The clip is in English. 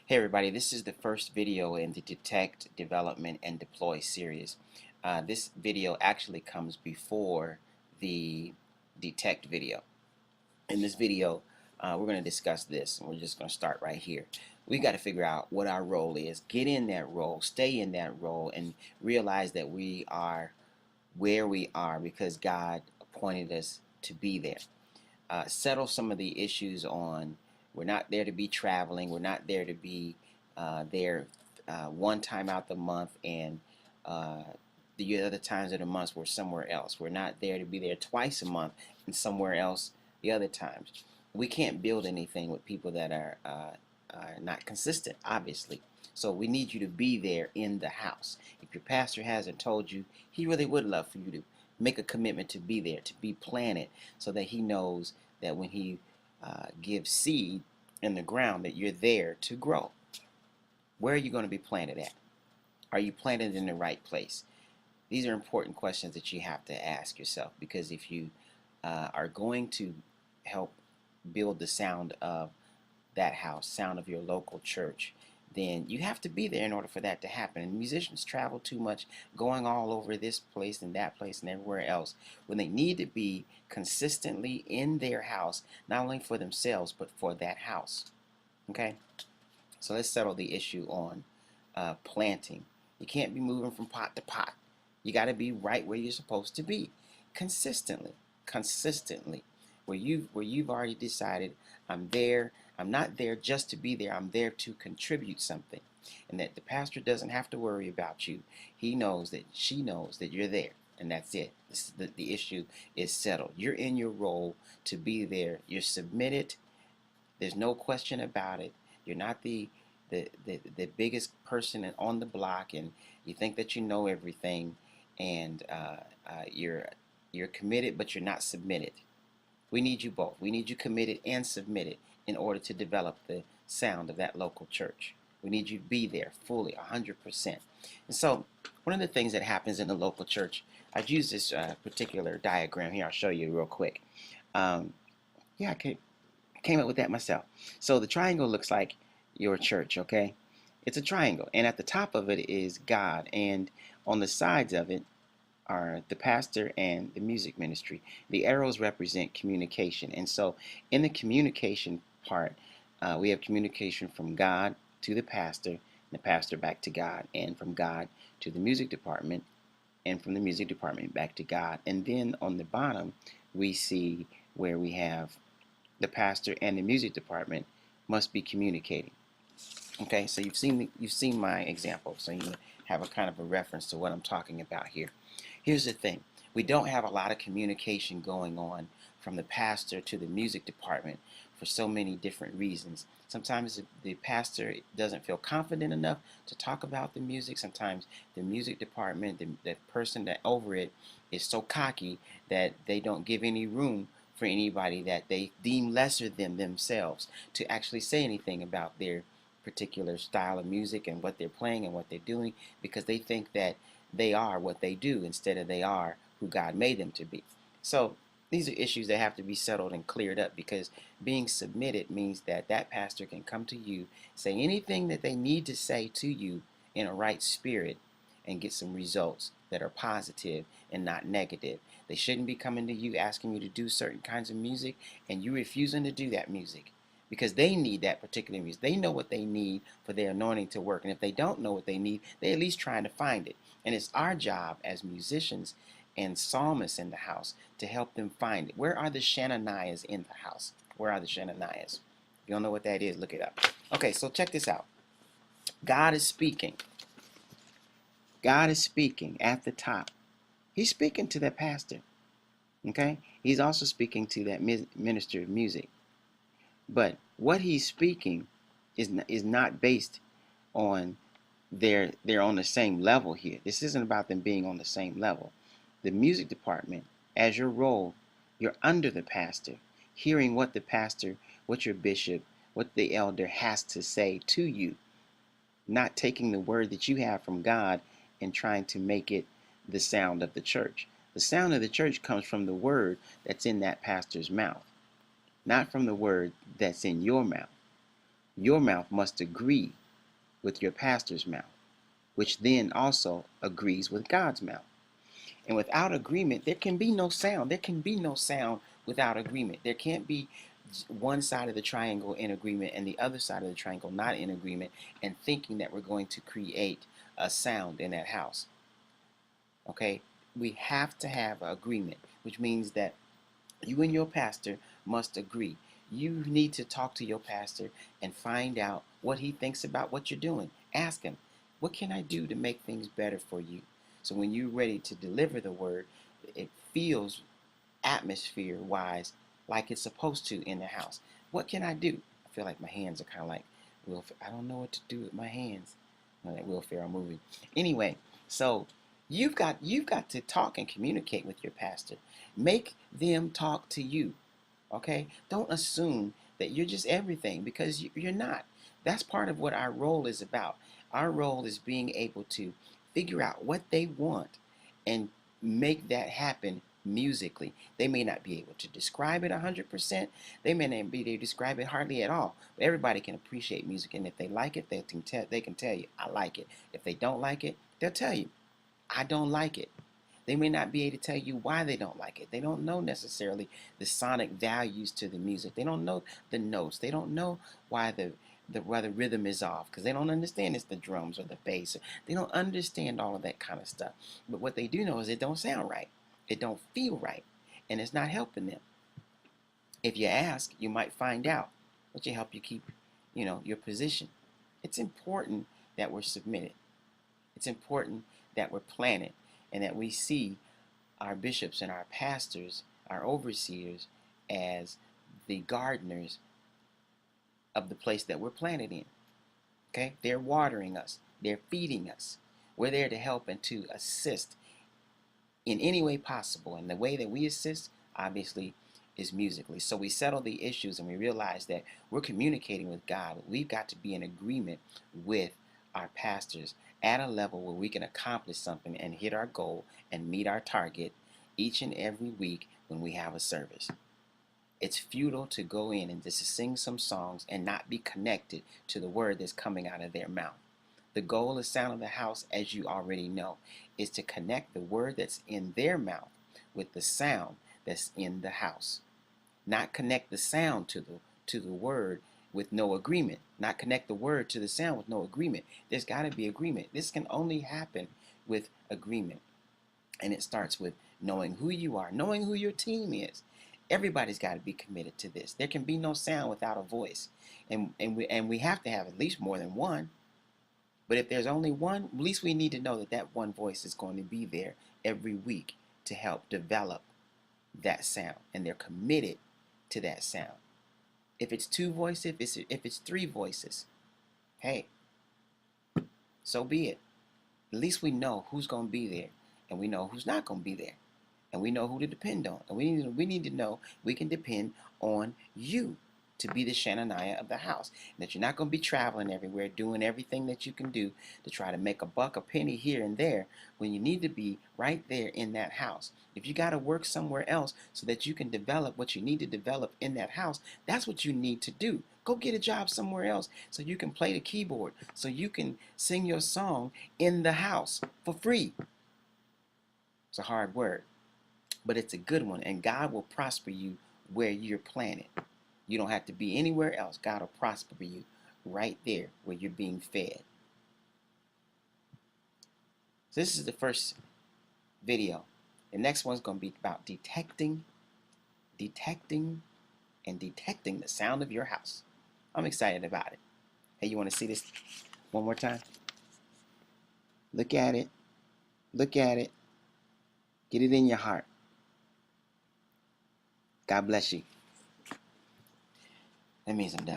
Hey everybody, this is the first video in the Detect, Development, and Deploy series. This video actually comes before the Detect video. In this video, we're going to discuss this, and we're just going to start right here. We got to figure out what our role is, get in that role, stay in that role, and realize that we are where we are because God appointed us to be there. Settle some of the issues on we're not there to be traveling, we're not there to be there one time out the month, and uh, the other times of the months we're somewhere else. We're not there to be there twice a month and somewhere else the other times. We can't build anything with people that are not consistent, obviously. So we need you to be there in the house. If your pastor hasn't told you, he really would love for you to make a commitment to be there, to be planted, so that he knows that when he gives seed in the ground, that you're there to grow. Where are you going to be planted at? Are you planted in the right place? These are important questions that you have to ask yourself, because if you are going to help build the sound of that house, sound of your local church, then you have to be there in order for that to happen. And musicians travel too much, going all over this place and that place and everywhere else, when they need to be consistently in their house, not only for themselves, but for that house. Okay? So let's settle the issue on planting. You can't be moving from pot to pot. You got to be right where you're supposed to be, consistently, where you've already decided, I'm there. I'm not there just to be there. I'm there to contribute something, and that the pastor doesn't have to worry about you. He knows that she knows that you're there, and that's it. The issue is settled. You're in your role to be there. You're submitted. There's no question about it. You're not the biggest person on the block, and you think that you know everything, and you're committed, but you're not submitted. We need you both. We need you committed and submitted in order to develop the sound of that local church. We need you to be there fully, 100%. And so, one of the things that happens in the local church, I've used this particular diagram here. I'll show you real quick. Um, yeah, came up with that myself. So the triangle looks like your church, okay? It's a triangle, and at the top of it is God, and on the sides of it are the pastor and the music ministry. The arrows represent communication, and so in the communication part, we have communication from God to the pastor back to God, and from God to the music department, and from the music department back to God. And then on the bottom, we see where we have the pastor and the music department must be communicating. Okay, so you've seen my example, so you have a kind of a reference to what I'm talking about here. Here's the thing: we don't have a lot of communication going on from the pastor to the music department for so many different reasons. Sometimes the pastor doesn't feel confident enough to talk about the music. Sometimes the music department, the person that over it, is so cocky that they don't give any room for anybody that they deem lesser than themselves to actually say anything about their particular style of music and what they're playing and what they're doing, because they think that they are what they do instead of they are who God made them to be. So these are issues that have to be settled and cleared up, because being submitted means that that pastor can come to you, say anything that they need to say to you in a right spirit, and get some results that are positive and not negative. They shouldn't be coming to you asking you to do certain kinds of music and you refusing to do that music, because they need that particular music. They know what they need for their anointing to work. And if they don't know what they need, they're at least trying to find it. And it's our job as musicians and psalmists in the house to help them find it. Where are the Shannaniahs in the house? Where are the Shannaniahs? If you don't know what that is, look it up. Okay, so check this out. God is speaking. God is speaking at the top. He's speaking to that pastor. Okay? He's also speaking to that minister of music. But what he's speaking is not based on they're on the same level here. This isn't about them being on the same level. The music department, as your role, you're under the pastor, hearing what the pastor, what your bishop, what the elder has to say to you, not taking the word that you have from God and trying to make it the sound of the church. The sound of the church comes from the word that's in that pastor's mouth, not from the word that's in your mouth. Your mouth must agree with your pastor's mouth, which then also agrees with God's mouth. And without agreement, there can be no sound. There can be no sound without agreement. There can't be one side of the triangle in agreement and the other side of the triangle not in agreement and thinking that we're going to create a sound in that house. Okay? We have to have agreement, which means that you and your pastor must agree. You need to talk to your pastor and find out what he thinks about what you're doing. Ask him, what can I do to make things better for you? So when you're ready to deliver the word, it feels atmosphere wise like it's supposed to in the house. What can I do? I feel like my hands are kind of like Will. I don't know what to do with my hands. That Will Ferrell movie. Anyway, so you've got to talk and communicate with your pastor. Make them talk to you. Okay? Don't assume that you're just everything because you're not. That's part of what our role is about. Our role is being able to figure out what they want and make that happen musically. They may not be able to describe it 100%. They may not be able to describe it hardly at all. But everybody can appreciate music, and if they like it, they can tell you, I like it. If they don't like it, they'll tell you, I don't like it. They may not be able to tell you why they don't like it. They don't know necessarily the sonic values to the music. They don't know the notes. They don't know why the rhythm is off because they don't understand it's the drums or the bass. They don't understand all of that kind of stuff. But what they do know is it don't sound right. It don't feel right, and it's not helping them. If you ask, you might find out, which will help you keep, your position. It's important that we're submitted. It's important that we're planted and that we see our bishops and our pastors, our overseers, as the gardeners of the place that we're planted in. Okay? They're watering us. They're feeding us. We're there to help and to assist in any way possible. And the way that we assist, obviously, is musically. So we settle the issues and we realize that we're communicating with God. We've got to be in agreement with our pastors at a level where we can accomplish something and hit our goal and meet our target each and every week when we have a service. It's futile to go in and just sing some songs and not be connected to the word that's coming out of their mouth. The goal of Sound of the House, as you already know, is to connect the word that's in their mouth with the sound that's in the house. Not connect the sound to the word with no agreement. Not connect the word to the sound with no agreement. There's got to be agreement. This can only happen with agreement. And it starts with knowing who you are, knowing who your team is. Everybody's got to be committed to this. There can be no sound without a voice. And we have to have at least more than one. But if there's only one, at least we need to know that that one voice is going to be there every week to help develop that sound. And they're committed to that sound. If it's two voices, if it's three voices, hey, so be it. At least we know who's going to be there, and we know who's not going to be there, and we know who to depend on. And we need to know we can depend on you to be the Shananiah of the house. And that you're not going to be traveling everywhere, doing everything that you can do to try to make a buck, a penny here and there, when you need to be right there in that house. If you got to work somewhere else so that you can develop what you need to develop in that house, that's what you need to do. Go get a job somewhere else so you can play the keyboard, so you can sing your song in the house for free. It's a hard word, but it's a good one, and God will prosper you where you're planted. You don't have to be anywhere else. God will prosper you right there where you're being fed. So this is the first video. The next one's going to be about detecting, and detecting the sound of your house. I'm excited about it. Hey, you want to see this one more time? Look at it. Look at it. Get it in your heart. God bless you. That means I'm done.